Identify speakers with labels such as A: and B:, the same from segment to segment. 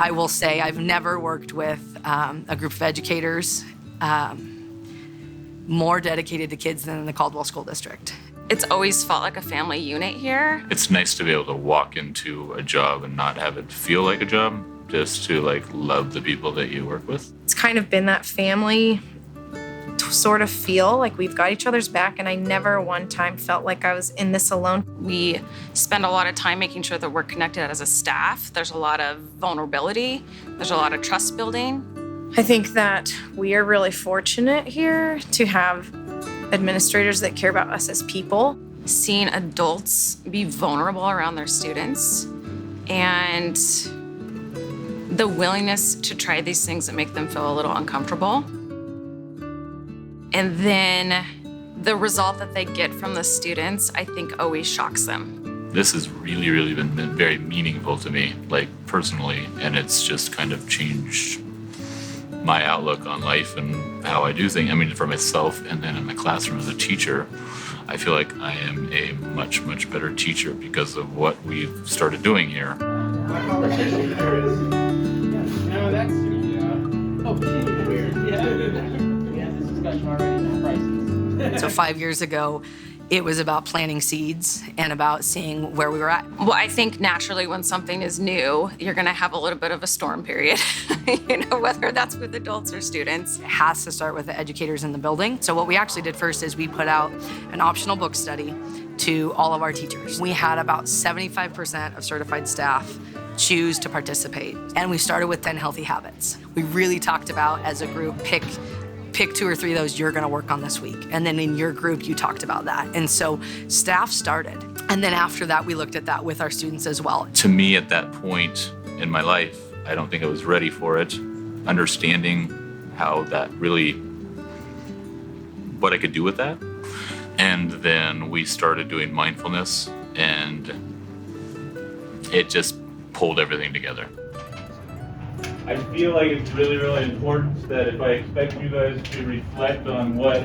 A: I will say I've never worked with a group of educators more dedicated to kids than in the Caldwell School District.
B: It's always felt like a family unit here.
C: It's nice to be able to walk into a job and not have it feel like a job, just to love the people that you work with.
D: It's kind of been that family sort of feel like we've got each other's back, and I never one time felt like I was in this alone.
B: We spend a lot of time making sure that we're connected as a staff. There's a lot of vulnerability. There's a lot of trust building.
D: I think that we are really fortunate here to have administrators that care about us as people.
B: Seeing adults be vulnerable around their students and the willingness to try these things that make them feel a little uncomfortable. And then the result that they get from the students, I think, always shocks them.
C: This has really, really been very meaningful to me, personally, and it's just kind of changed my outlook on life and how I do things. I mean, for myself, and then in the classroom as a teacher, I feel like I am a much, much better teacher because of what we've started doing here.
A: So 5 years ago, it was about planting seeds and about seeing where we were at.
B: Well, I think naturally when something is new, you're gonna have a little bit of a storm period, whether that's with adults or students.
A: It has to start with the educators in the building. So what we actually did first is we put out an optional book study to all of our teachers. We had about 75% of certified staff choose to participate. And we started with 10 healthy habits. We really talked about, as a group, pick 2 or 3 of those you're gonna work on this week. And then in your group, you talked about that. And so staff started. And then after that, we looked at that with our students as well.
C: To me, at that point in my life, I don't think I was ready for it. Understanding how that really, what I could do with that. And then we started doing mindfulness, and it just pulled everything together.
E: I feel like it's really, really important that if I expect you guys to reflect on what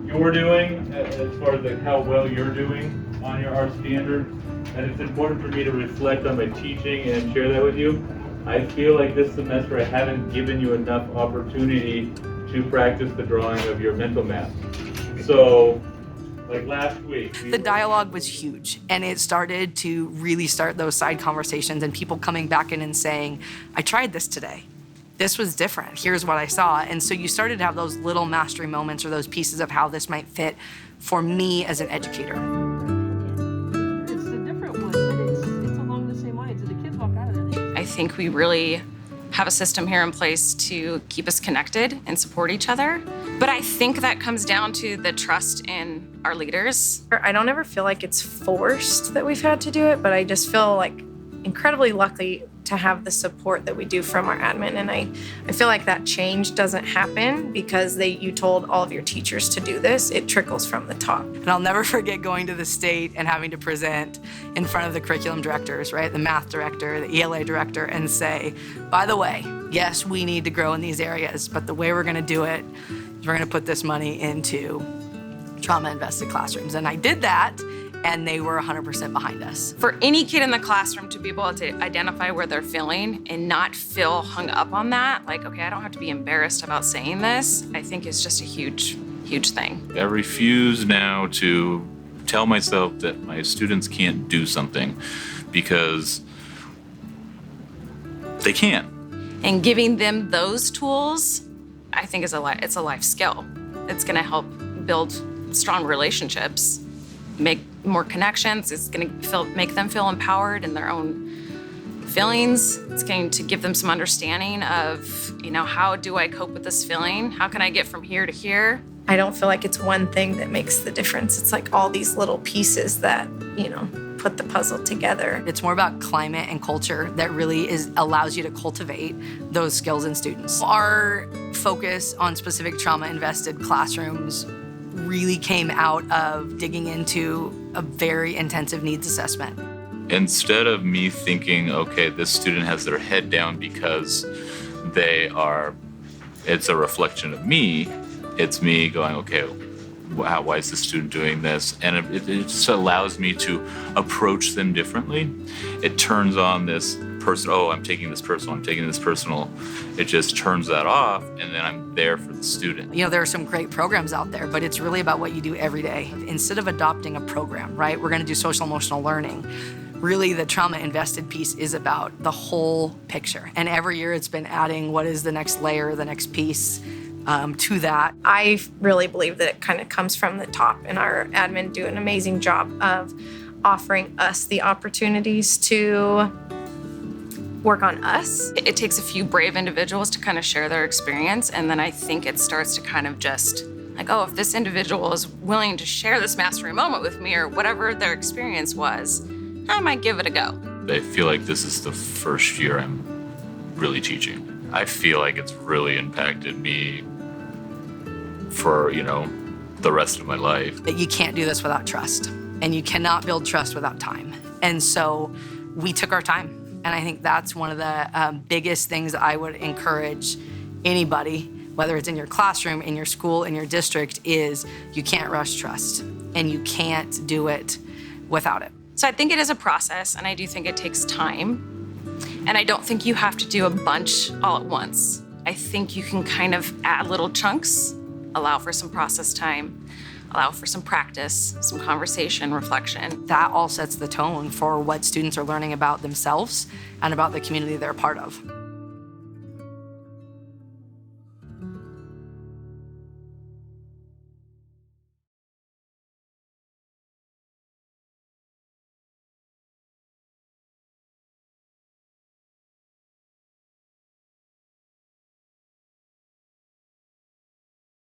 E: you're doing, as far as how well you're doing on our standard, and it's important for me to reflect on my teaching and share that with you. I feel like this semester I haven't given you enough opportunity to practice the drawing of your mental map. So, last week.
A: The dialogue was huge, and it started to really start those side conversations and people coming back in and saying, I tried this today. This was different. Here's what I saw. And so you started to have those little mastery moments or those pieces of how this might fit for me as an educator.
F: It's a different one, but it's along the same lines, and the kids walk out of it.
B: I think we really have a system here in place to keep us connected and support each other. But I think that comes down to the trust in our leaders.
D: I don't ever feel like it's forced that we've had to do it, but I just feel like incredibly lucky to have the support that we do from our admin. And I feel like that change doesn't happen because you told all of your teachers to do this. It trickles from the top.
A: And I'll never forget going to the state and having to present in front of the curriculum directors, right? The math director, the ELA director, and say, by the way, yes, we need to grow in these areas, but the way we're gonna do it is we're gonna put this money into trauma-invested classrooms. And I did that, and they were 100% behind us.
B: For any kid in the classroom to be able to identify where they're feeling and not feel hung up on that, okay, I don't have to be embarrassed about saying this, I think is just a huge, huge thing.
C: I refuse now to tell myself that my students can't do something because they can.
B: And giving them those tools, I think it's a life skill. It's gonna help build strong relationships, make more connections. It's going to make them feel empowered in their own feelings. It's going to give them some understanding of, how do I cope with this feeling? How can I get from here to here?
D: I don't feel like it's one thing that makes the difference. It's like all these little pieces that, put the puzzle together.
A: It's more about climate and culture that really allows you to cultivate those skills in students. Our focus on specific trauma-invested classrooms really came out of digging into a very intensive needs assessment.
C: Instead of me thinking, okay, this student has their head down because it's a reflection of me, it's me going, okay, why is this student doing this? And it just allows me to approach them differently. It turns on this oh, I'm taking this personal. It just turns that off, and then I'm there for the student.
A: You know, there are some great programs out there, but it's really about what you do every day. Instead of adopting a program, right, we're going to do social emotional learning. Really, the trauma invested piece is about the whole picture. And every year it's been adding what is the next layer, the next piece to that.
D: I really believe that it kind of comes from the top, and our admin do an amazing job of offering us the opportunities to work on us.
B: It takes a few brave individuals to kind of share their experience, and then I think it starts to kind of just like, oh, if this individual is willing to share this mastery moment with me or whatever their experience was, I might give it a go.
C: I feel like this is the first year I'm really teaching. I feel like it's really impacted me for, the rest of my life.
A: That you can't do this without trust, and you cannot build trust without time. And so we took our time. And I think that's one of the biggest things I would encourage anybody, whether it's in your classroom, in your school, in your district, is you can't rush trust, and you can't do it without it.
B: So I think it is a process, and I do think it takes time. And I don't think you have to do a bunch all at once. I think you can kind of add little chunks, allow for some process time, allow for some practice, some conversation, reflection.
A: That all sets the tone for what students are learning about themselves and about the community they're a part of.